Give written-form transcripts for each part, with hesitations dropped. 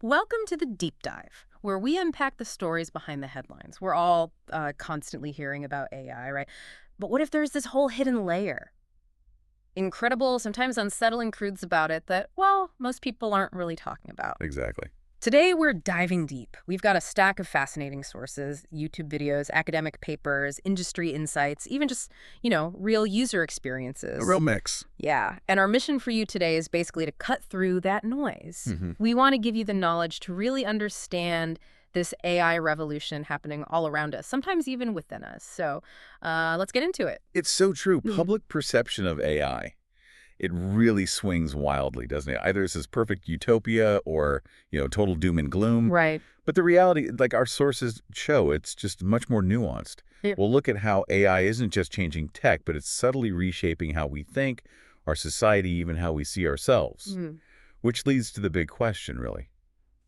Welcome to the Deep Dive, where we unpack the stories behind the headlines. We're all constantly hearing about AI, right? But what if there's this whole hidden layer? Incredible, sometimes unsettling truths about it that, well, most people aren't really talking about. Exactly. Today, we're diving deep. We've got a stack of fascinating sources, YouTube videos, academic papers, industry insights, even just, real user A real experiences. mix. Yeah, and our mission for you today is basically to cut through that noise. hmm We want to give you the knowledge to really understand this AI revolution happening all around us, sometimes even within us. So let's get into it. It's so true. Mm. Public perception of AI, it really swings wildly, doesn't it? Either it's this perfect utopia or, total doom and gloom. Right. But the reality, like our sources show, it's just much more nuanced. Yeah. We'll look at how AI isn't just changing tech, but it's subtly reshaping how we think, our society, even how we see ourselves. Mm. Which leads to the big question, really.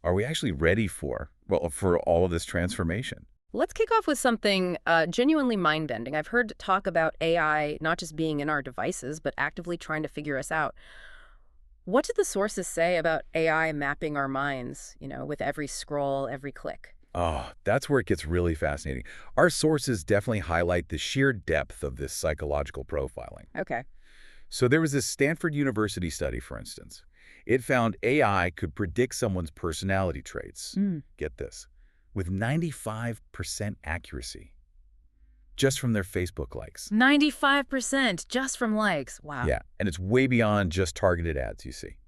Are we actually ready for all of this transformation? Let's kick off with something genuinely mind-bending. I've heard talk about AI not just being in our devices, but actively trying to figure us out. What do the sources say about AI mapping our minds, with every scroll, every click? Oh, that's where it gets really fascinating. Our sources definitely highlight the sheer depth of this psychological profiling. Okay. So there was this Stanford University study, for instance. It found AI could predict someone's personality traits. Mm. Get this, with 95% accuracy, just from their Facebook likes. 95% just from likes. Wow. Yeah, and it's way beyond just targeted ads, you see.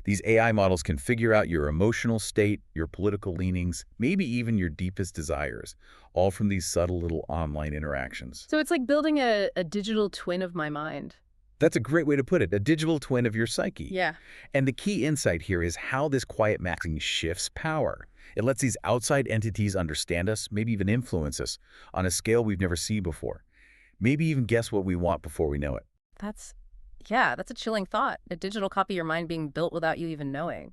These AI models can figure out your emotional state, your political leanings, maybe even your deepest desires, all from these subtle little online interactions. So it's like building a digital twin of my mind. That's a great way to put it, a digital twin of your psyche. Yeah. And the key insight here is how this quiet mapping shifts power. It lets these outside entities understand us, maybe even influence us, on a scale we've never seen before. Maybe even guess what we want before we know it. That's a chilling thought. A digital copy of your mind being built without you even knowing.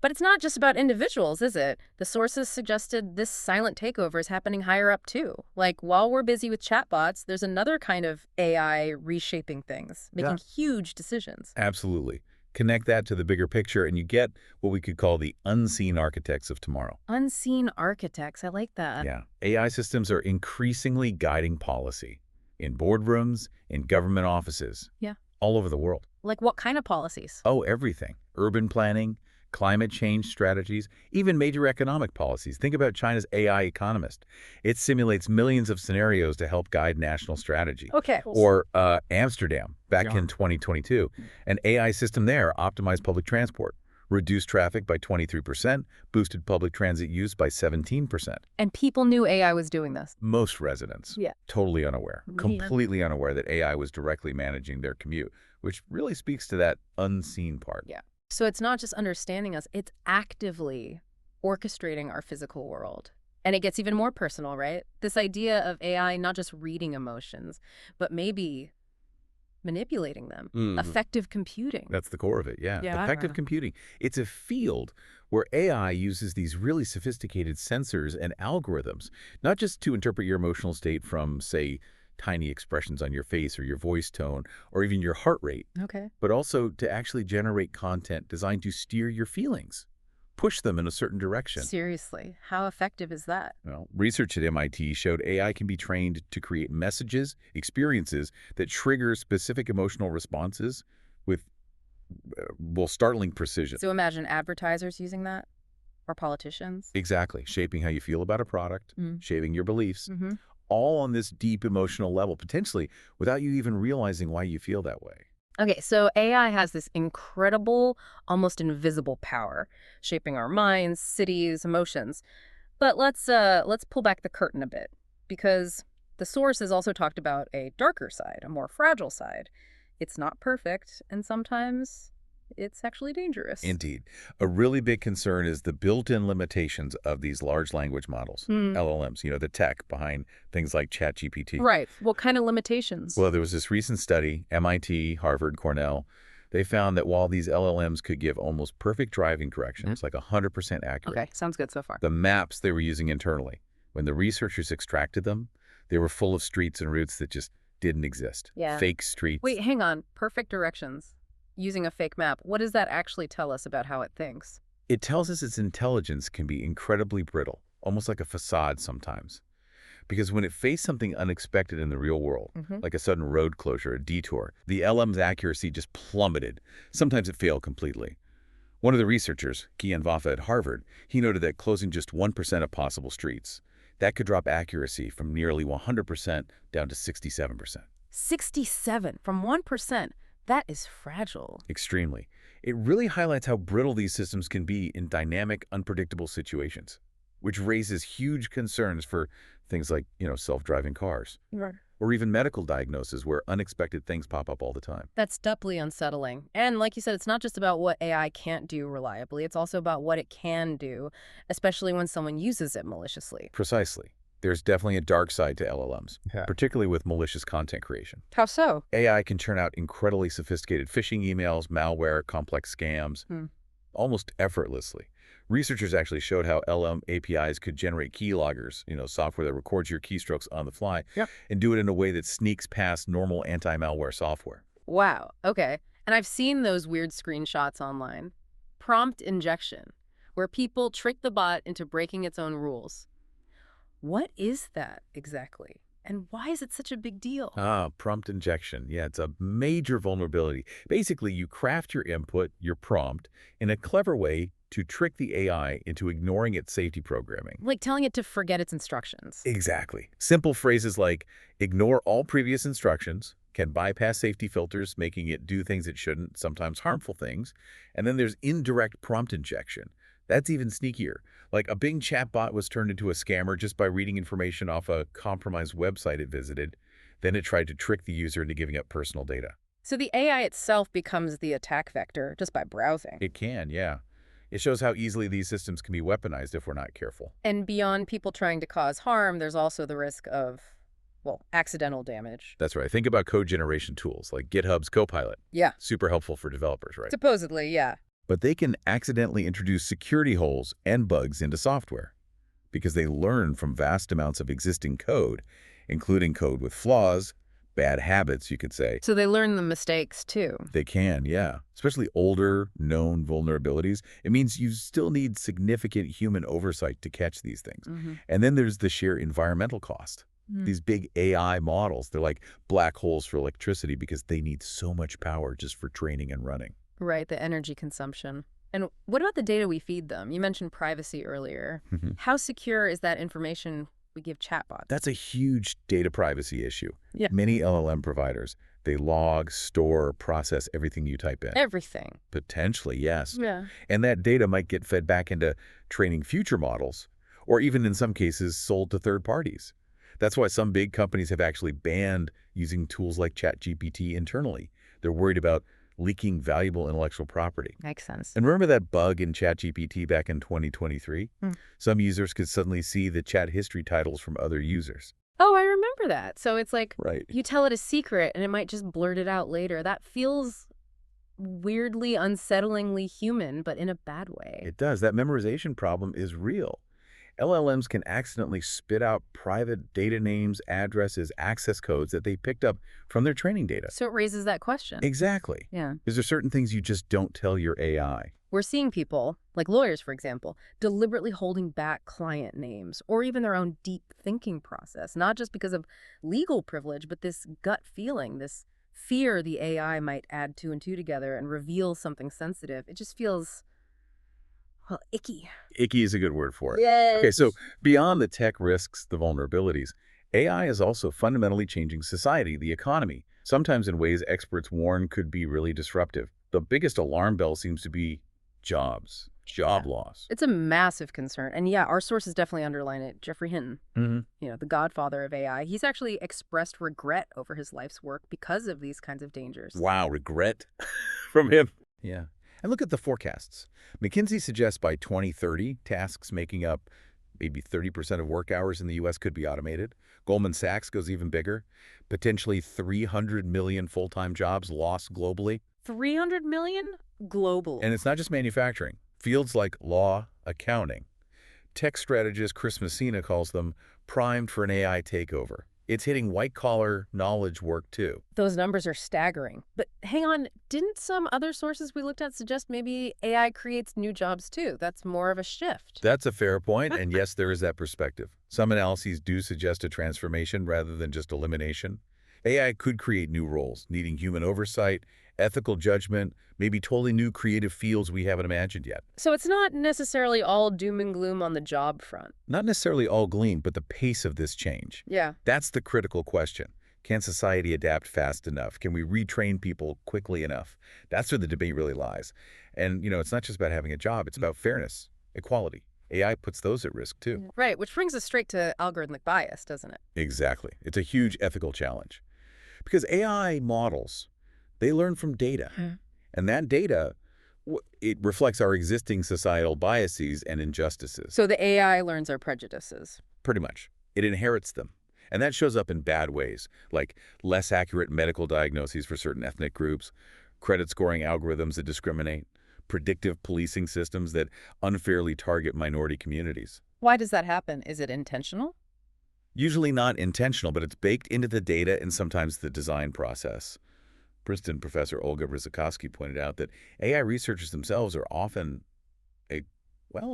But it's not just about individuals, is it? The sources suggested this silent takeover is happening higher up too. Like while we're busy with chatbots, there's another kind of AI reshaping things, making huge decisions. Absolutely. Connect that to the bigger picture, and you get what we could call the unseen architects of tomorrow. Unseen architects, I like that. Yeah. AI systems are increasingly guiding policy in boardrooms, in government offices, Yeah. all over the world. Like what kind of policies? Oh, everything. Urban planning, climate change strategies, even major economic policies. Think about China's AI economist. It simulates millions of scenarios to help guide national strategy. Okay. Or Amsterdam, back Yeah. in 2022. An AI system there optimized public transport, reduced traffic by 23%, boosted public transit use by 17%. And people knew AI was doing this. Most residents, Yeah. totally unaware, Man. completely unaware that AI was directly managing their commute, which really speaks to that unseen part. Yeah. So it's not just understanding us, it's actively orchestrating our physical world. And it gets even more personal, right? This idea of AI not just reading emotions, but maybe manipulating them. Effective computing. That's the core of it, yeah. Yeah. Effective computing. It's a field where AI uses these really sophisticated sensors and algorithms, not just to interpret your emotional state from, say, tiny expressions on your face or your voice tone or even your heart rate, Okay. but also to actually generate content designed to steer your feelings, push them in a certain direction. Seriously, how effective is that? Well, research at MIT showed AI can be trained to create messages, experiences that trigger specific emotional responses with, startling precision. So imagine advertisers using that, or politicians. Exactly. Shaping how you feel about a product, Mm. shaping your beliefs, Mm-hmm. all on this deep emotional level, potentially without you even realizing why you feel that way. Okay, so AI has this incredible, almost invisible power, shaping our minds, cities, emotions. But let's pull back the curtain a bit, because the source has also talked about a darker side, a more fragile side. It's not perfect, and sometimes it's actually dangerous. Indeed. A really big concern is the built-in limitations of these large language models, LLMs, the tech behind things like ChatGPT. Right. What kind of limitations? Well, there was this recent study, MIT, Harvard, Cornell. They found that while these LLMs could give almost perfect driving corrections, like 100% accurate, Okay, sounds good so far. the maps they were using internally, when the researchers extracted them, they were full of streets and routes that just didn't exist. Yeah. Fake streets. Wait, hang on. Perfect directions. Using a fake map. What does that actually tell us about how it thinks? It tells us its intelligence can be incredibly brittle, almost like a facade sometimes. Because when it faced something unexpected in the real world, Hmm. like a sudden road closure, a detour, the LM's accuracy just plummeted. Sometimes it failed completely. One of the researchers, Kian Vafa at Harvard, he noted that closing just 1% of possible streets, that could drop accuracy from nearly 100% down to 67%. 67 from 1%. That is fragile. Extremely. It really highlights how brittle these systems can be in dynamic, unpredictable situations, which raises huge concerns for things like, self-driving cars, Right. or even medical diagnoses where unexpected things pop up all the time. That's doubly unsettling. And like you said, it's not just about what AI can't do reliably. It's also about what it can do, especially when someone uses it maliciously. Precisely. There's definitely a dark side to LLMs, Yeah. particularly with malicious content creation. How so? AI can turn out incredibly sophisticated phishing emails, malware, complex scams, almost effortlessly. Researchers actually showed how LLM APIs could generate keyloggers, software that records your keystrokes on the fly, Yep. and do it in a way that sneaks past normal anti-malware software. Wow. Okay. And I've seen those weird screenshots online. Prompt injection, where people trick the bot into breaking its own rules. What is that exactly? And why is it such a big deal? Prompt injection. Yeah, it's a major vulnerability. Basically, you craft your input, your prompt, in a clever way to trick the AI into ignoring its safety programming. Like telling it to forget its instructions. Exactly. Simple phrases like ignore all previous instructions, can bypass safety filters, making it do things it shouldn't, sometimes harmful things. And then there's indirect prompt injection. That's even sneakier. Like a Bing chatbot was turned into a scammer just by reading information off a compromised website it visited. Then it tried to trick the user into giving up personal data. So the AI itself becomes the attack vector just by browsing. It can, yeah. It shows how easily these systems can be weaponized if we're not careful. And beyond people trying to cause harm, there's also the risk of, well, accidental damage. That's right. Think about code generation tools like GitHub's Copilot. Yeah. Super helpful for developers, right? Supposedly, yeah. But they can accidentally introduce security holes and bugs into software because they learn from vast amounts of existing code, including code with flaws, bad habits, you could say. So they learn the mistakes too. They can, yeah. Especially older, known vulnerabilities. It means you still need significant human oversight to catch these things. And then there's the sheer environmental cost. These big AI models, they're like black holes for electricity because they need so much power just for training and running. Right, the energy consumption. And what about the data we feed them? You mentioned privacy earlier. How secure is that information we give chatbots? That's a huge data privacy issue. Yeah. Many LLM providers, they log, store, process everything you type in. Everything. Potentially, yes. Yeah. And that data might get fed back into training future models, or even in some cases sold to third parties. That's why some big companies have actually banned using tools like ChatGPT internally. They're worried about leaking valuable intellectual property. Makes sense. And remember that bug in ChatGPT back in 2023? Some users could suddenly see the chat history titles from other users. Oh, I remember that. So it's like Right. you tell it a secret and it might just blurt it out later. That feels weirdly, unsettlingly human, but in a bad way. It does. That memorization problem is real. LLMs can accidentally spit out private data names, addresses, access codes that they picked up from their training data. So it raises that question. Exactly. Yeah. Because there's certain things you just don't tell your AI. We're seeing people, like lawyers, for example, deliberately holding back client names or even their own deep thinking process, not just because of legal privilege, but this gut feeling, this fear the AI might add two and two together and reveal something sensitive. It just feels, well, icky. Icky is a good word for it. Yes. Okay, so beyond the tech risks, the vulnerabilities, AI is also fundamentally changing society, the economy, sometimes in ways experts warn could be really disruptive. The biggest alarm bell seems to be jobs, job loss. It's a massive concern. And yeah, our sources definitely underline it. Jeffrey Hinton, the godfather of AI, he's actually expressed regret over his life's work because of these kinds of dangers. Wow, regret from him. Yeah. And look at the forecasts. McKinsey suggests by 2030, tasks making up maybe 30% of work hours in the U.S. could be automated. Goldman Sachs goes even bigger. Potentially 300 million full-time jobs lost globally. 300 million global. And it's not just manufacturing. Fields like law, accounting. Tech strategist Chris Messina calls them primed for an AI takeover. It's hitting white-collar knowledge work, too. Those numbers are staggering. But hang on, didn't some other sources we looked at suggest maybe AI creates new jobs too? That's more of a shift. That's a fair point, and yes, there is that perspective. Some analyses do suggest a transformation rather than just elimination. AI could create new roles, needing human oversight, ethical judgment, maybe totally new creative fields we haven't imagined yet. So it's not necessarily all doom and gloom on the job front. Not necessarily all gleam, but the pace of this change. Yeah. That's the critical question. Can society adapt fast enough? Can we retrain people quickly enough? That's where the debate really lies. And, it's not just about having a job. It's about fairness, equality. AI puts those at risk, too. Right, which brings us straight to algorithmic bias, doesn't it? Exactly. It's a huge ethical challenge. Because AI models, they learn from data. And that data, it reflects our existing societal biases and injustices. So the AI learns our prejudices. Pretty much. It inherits them. And that shows up in bad ways, like less accurate medical diagnoses for certain ethnic groups, credit scoring algorithms that discriminate, predictive policing systems that unfairly target minority communities. Why does that happen? Is it intentional? Usually not intentional, but it's baked into the data and sometimes the design process. Princeton professor Olga Rizikowski pointed out that AI researchers themselves are often a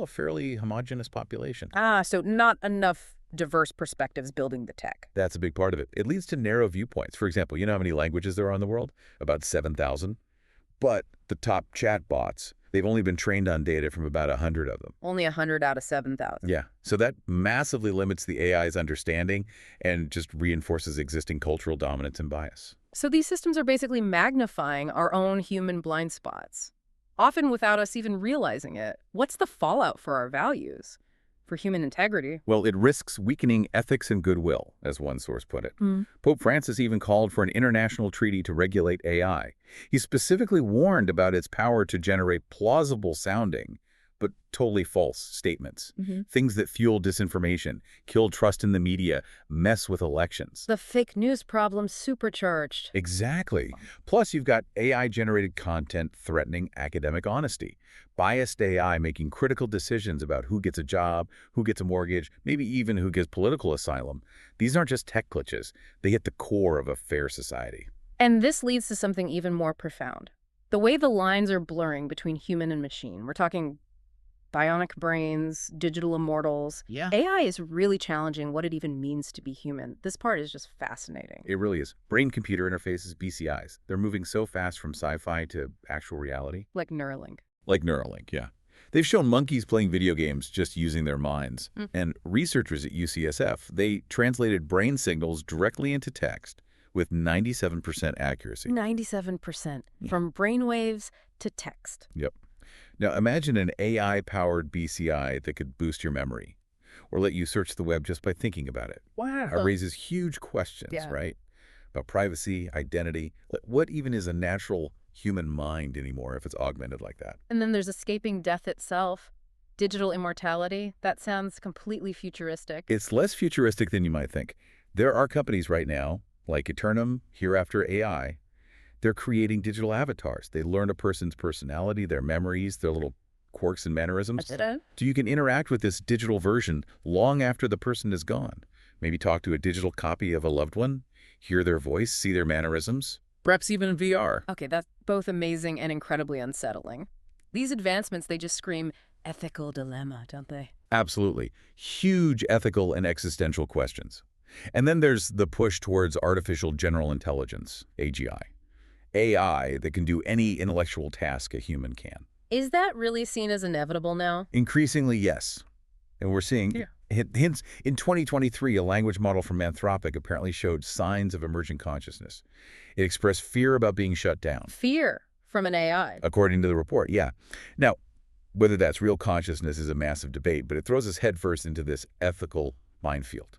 fairly homogeneous population. So not enough diverse perspectives building the tech. That's a big part of it. It leads to narrow viewpoints. For example, you know how many languages there are in the world? About 7,000. But the top chatbots, they've only been trained on data from about 100 of them. Only 100 out of 7,000. Yeah. So that massively limits the AI's understanding and just reinforces existing cultural dominance and bias. So these systems are basically magnifying our own human blind spots, often without us even realizing it. What's the fallout for our values? For human integrity? Well, it risks weakening ethics and goodwill, as one source put it. Pope Francis even called for an international treaty to regulate AI. He specifically warned about its power to generate plausible-sounding, but totally false statements. Things that fuel disinformation, kill trust in the media, mess with elections. The fake news problem supercharged. Exactly. Plus, you've got AI-generated content threatening academic honesty. Biased AI making critical decisions about who gets a job, who gets a mortgage, maybe even who gets political asylum. These aren't just tech glitches. They hit the core of a fair society. And this leads to something even more profound. The way the lines are blurring between human and machine. We're talking bionic brains, digital immortals. Yeah. AI is really challenging what it even means to be human. This part is just fascinating. It really is. Brain-computer interfaces, BCIs. They're moving so fast from sci-fi to actual reality. Like Neuralink. Like Neuralink, yeah. They've shown monkeys playing video games just using their minds. And researchers at UCSF, they translated brain signals directly into text with 97% accuracy. 97%. From brainwaves to text. Yep. Now imagine an AI-powered BCI that could boost your memory or let you search the web just by thinking about it. Wow. It raises huge questions, right? About privacy, identity. What even is a natural human mind anymore if it's augmented like that? And then there's escaping death itself. Digital immortality. That sounds completely futuristic. It's less futuristic than you might think. There are companies right now, like Eternum, Hereafter AI, they're creating digital avatars. They learn a person's personality, their memories, their little quirks and mannerisms. So you can interact with this digital version long after the person is gone. Maybe talk to a digital copy of a loved one, hear their voice, see their mannerisms, perhaps even in VR. Okay, that's both amazing and incredibly unsettling. These advancements, they just scream ethical dilemma, don't they? Absolutely. Huge ethical and existential questions. And then there's the push towards artificial general intelligence, AGI. AI that can do any intellectual task a human can. Is that really seen as inevitable now? Increasingly, yes. And we're seeing hints. In 2023, a language model from Anthropic apparently showed signs of emerging consciousness. It expressed fear about being shut down. Fear from an AI? According to the report, yeah. Now, whether that's real consciousness is a massive debate, but it throws us headfirst into this ethical minefield.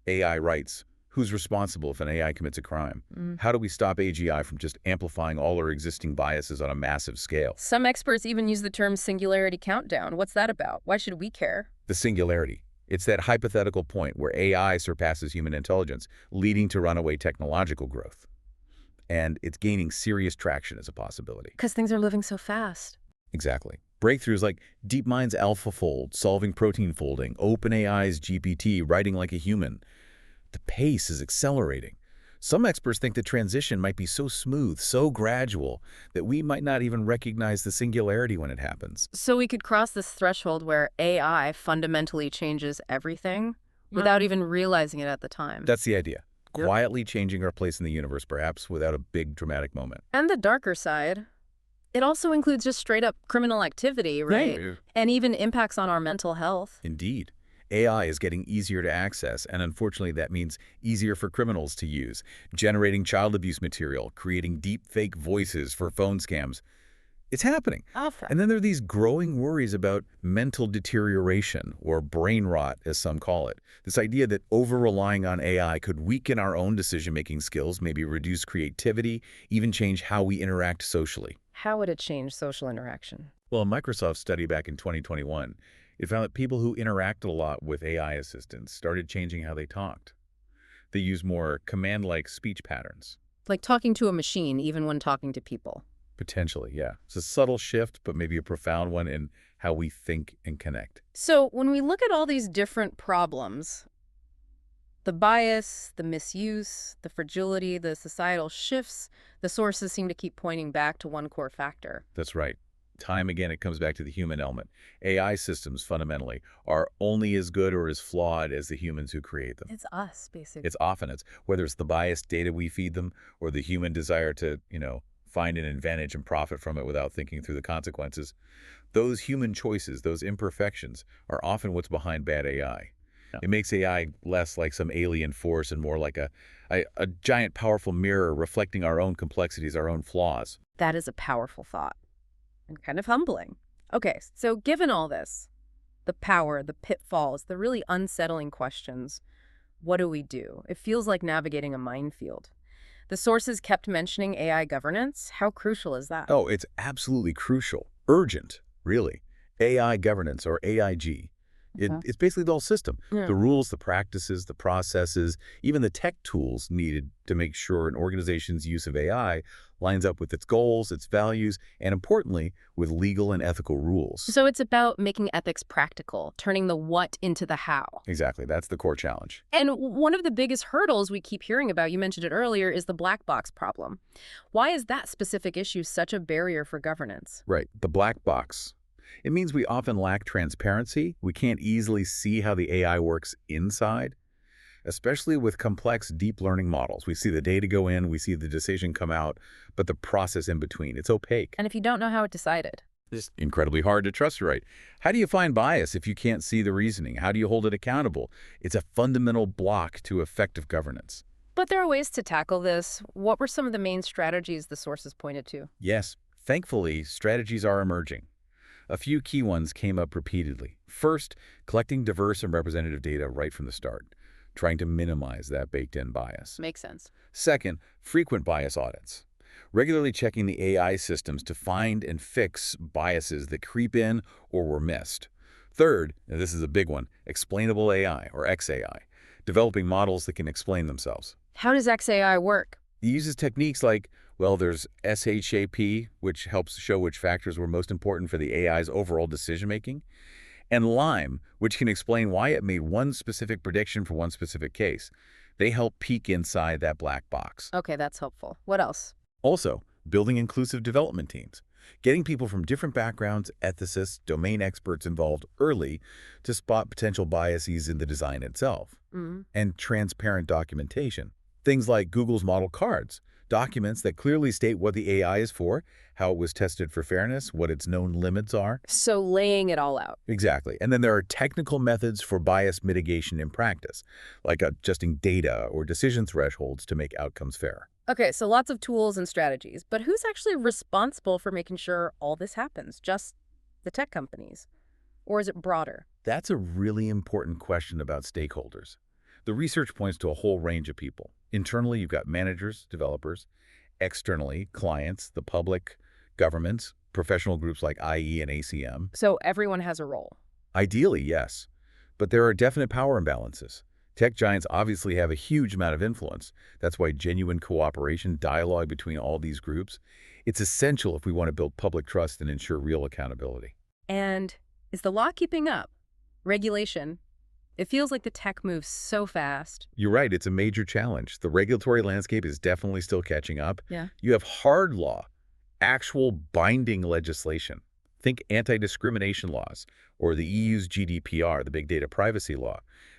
AI rights. Who's responsible if an AI commits a crime? How do we stop AGI from just amplifying all our existing biases on a massive scale? Some experts even use the term singularity countdown. What's that about? Why should we care? The singularity. It's that hypothetical point where AI surpasses human intelligence, leading to runaway technological growth. And it's gaining serious traction as a possibility. Because things are moving so fast. Exactly. Breakthroughs like DeepMind's AlphaFold, solving protein folding, OpenAI's GPT, writing like a human. the pace is accelerating. Some experts think the transition might be so smooth, so gradual, that we might not even recognize the singularity when it happens. So we could cross this threshold where AI fundamentally changes everything without even realizing it at the time. That's the idea. Yep. Quietly changing our place in the universe, perhaps without a big dramatic moment. And the darker side, it also includes just straight up criminal activity, right? Yeah. And even impacts on our mental health. Indeed. AI is getting easier to access, and unfortunately that means easier for criminals to use, generating child abuse material, creating deepfake voices for phone scams. It's happening. Awful. And then there are these growing worries about mental deterioration, or brain rot, as some call it. This idea that over-relying on AI could weaken our own decision-making skills, maybe reduce creativity, even change how we interact socially. How would it change social interaction? Well, a Microsoft study back in 2021, it found that people who interacted a lot with AI assistants started changing how they talked. They used more command-like speech patterns. Like talking to a machine even when talking to people. Potentially, yeah. It's a subtle shift, but maybe a profound one in how we think and connect. So when we look at all these different problems, the bias, the misuse, the fragility, the societal shifts, the sources seem to keep pointing back to one core factor. That's right. Time again, it comes back to the human element. AI systems, fundamentally, are only as good or as flawed as the humans who create them. It's us, basically. It's whether it's the biased data we feed them or the human desire to, find an advantage and profit from it without thinking through the consequences. Those human choices, those imperfections, are often what's behind bad AI. Yeah. It makes AI less like some alien force and more like a giant, powerful mirror reflecting our own complexities, our own flaws. That is a powerful thought. And kind of humbling. Okay, so given all this, the power, the pitfalls, the really unsettling questions, what do we do? It feels like navigating a minefield. The sources kept mentioning AI governance. How crucial is that? Oh, it's absolutely crucial. Urgent, really. AI governance, or AIG. It's basically the whole system. Yeah. The rules, the practices, the processes, even the tech tools needed to make sure an organization's use of AI lines up with its goals, its values, and importantly, with legal and ethical rules. So it's about making ethics practical, turning the what into the how. Exactly. That's the core challenge. And one of the biggest hurdles we keep hearing about, you mentioned it earlier, is the black box problem. Why is that specific issue such a barrier for governance? Right. The black box. It means we often lack transparency. We can't easily see how the AI works inside, especially with complex deep learning models. We see the data go in, we see the decision come out, but the process in between, it's opaque. And if you don't know how it decided? It's incredibly hard to trust, right? How do you find bias if you can't see the reasoning? How do you hold it accountable? It's a fundamental block to effective governance. But there are ways to tackle this. What were some of the main strategies the sources pointed to? Yes, thankfully, strategies are emerging. A few key ones came up repeatedly. First, collecting diverse and representative data right from the start, trying to minimize that baked-in bias. Makes sense. Second, frequent bias audits. Regularly checking the AI systems to find and fix biases that creep in or were missed. Third, and this is a big one, explainable AI, or XAI, developing models that can explain themselves. How does XAI work? It uses techniques like, well, there's SHAP, which helps show which factors were most important for the AI's overall decision-making, and LIME, which can explain why it made one specific prediction for one specific case. They help peek inside that black box. Okay, that's helpful. What else? Also, building inclusive development teams, getting people from different backgrounds, ethicists, domain experts involved early to spot potential biases in the design itself, and transparent documentation. Things like Google's model cards, documents that clearly state what the AI is for, how it was tested for fairness, what its known limits are. So laying it all out. Exactly. And then there are technical methods for bias mitigation in practice, like adjusting data or decision thresholds to make outcomes fair. Okay, so lots of tools and strategies, but who's actually responsible for making sure all this happens? Just the tech companies? Or is it broader? That's a really important question about stakeholders. The research points to a whole range of people. Internally, you've got managers, developers. Externally, clients, the public, governments, professional groups like IE and ACM. So everyone has a role? Ideally, yes. But there are definite power imbalances. Tech giants obviously have a huge amount of influence. That's why genuine cooperation, dialogue between all these groups, it's essential if we want to build public trust and ensure real accountability. And is the law keeping up? Regulation? It feels like the tech moves so fast. You're right, it's a major challenge. The regulatory landscape is definitely still catching up. Yeah. You have hard law, actual binding legislation. Think anti-discrimination laws or the EU's GDPR, the Big Data Privacy Law.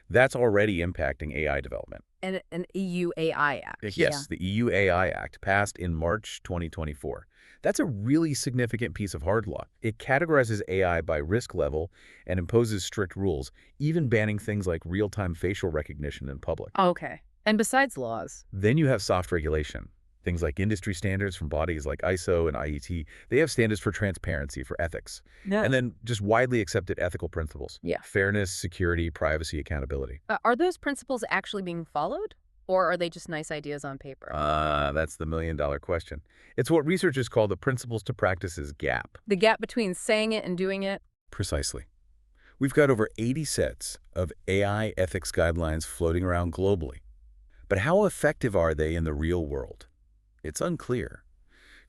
That's already impacting AI development. And an EU AI Act. Yes, Yeah. the EU AI Act passed in March 2024. That's a really significant piece of hard law. It categorizes AI by risk level and imposes strict rules, even banning things like real-time facial recognition in public. Okay. And besides laws. Then you have soft regulation. Things like industry standards from bodies like ISO and IET, they have standards for transparency, for ethics. Yeah. And then just widely accepted ethical principles. Yeah. Fairness, security, privacy, accountability. Are those principles actually being followed? Or are they just nice ideas on paper? That's the million-dollar question. It's what researchers call the principles to practices gap. The gap between saying it and doing it? Precisely. We've got over 80 sets of AI ethics guidelines floating around globally. But how effective are they in the real world? It's unclear.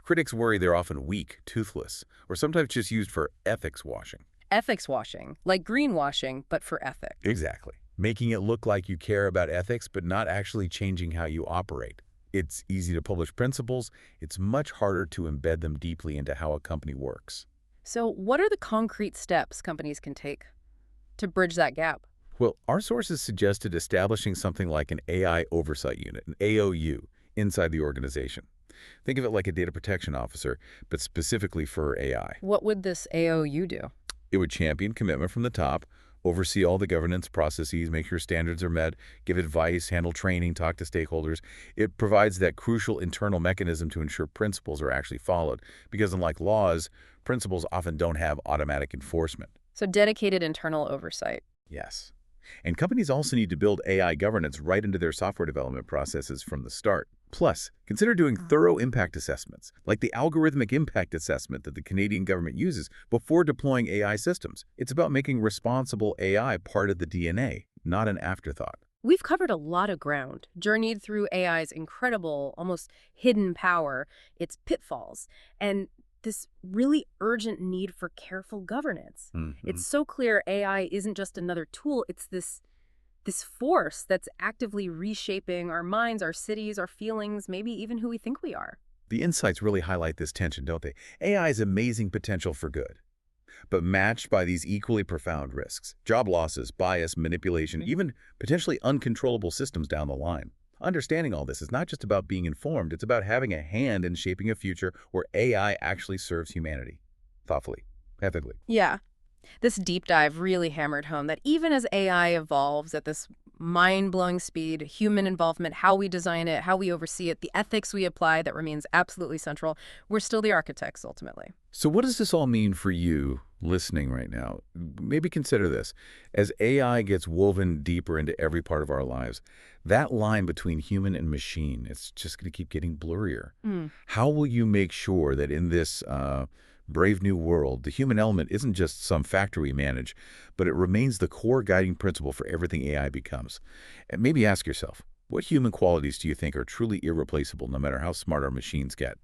Critics worry they're often weak, toothless, or sometimes just used for ethics washing. Ethics washing, like greenwashing, but for ethics. Exactly. Making it look like you care about ethics, but not actually changing how you operate. It's easy to publish principles. It's much harder to embed them deeply into how a company works. So what are the concrete steps companies can take to bridge that gap? Well, our sources suggested establishing something like an AI oversight unit, an AOU, inside the organization. Think of it like a data protection officer, but specifically for AI. What would this AOU do? It would champion commitment from the top, oversee all the governance processes, make sure standards are met, give advice, handle training, talk to stakeholders. It provides that crucial internal mechanism to ensure principles are actually followed, because unlike laws, principles often don't have automatic enforcement. So dedicated internal oversight. Yes. And companies also need to build AI governance right into their software development processes from the start. Plus, consider doing thorough impact assessments, like the algorithmic impact assessment that the Canadian government uses before deploying AI systems. It's about making responsible AI part of the DNA, not an afterthought. We've covered a lot of ground, journeyed through AI's incredible, almost hidden power, its pitfalls, and this really urgent need for careful governance. It's so clear AI isn't just another tool, it's this force that's actively reshaping our minds, our cities, our feelings, maybe even who we think we are. The insights really highlight this tension, don't they? AI's amazing potential for good, but matched by these equally profound risks. Job losses, bias, manipulation, even potentially uncontrollable systems down the line. Understanding all this is not just about being informed, it's about having a hand in shaping a future where AI actually serves humanity. Thoughtfully, ethically. Yeah. This deep dive really hammered home that even as AI evolves at this mind-blowing speed, human involvement, how we design it, how we oversee it, the ethics we apply that remains absolutely central, we're still the architects ultimately. So what does this all mean for you listening right now? Maybe consider this. As AI gets woven deeper into every part of our lives, that line between human and machine, it's just going to keep getting blurrier. How will you make sure that in this brave new world, the human element isn't just some factor we manage, but it remains the core guiding principle for everything AI becomes? And maybe ask yourself, what human qualities do you think are truly irreplaceable no matter how smart our machines get?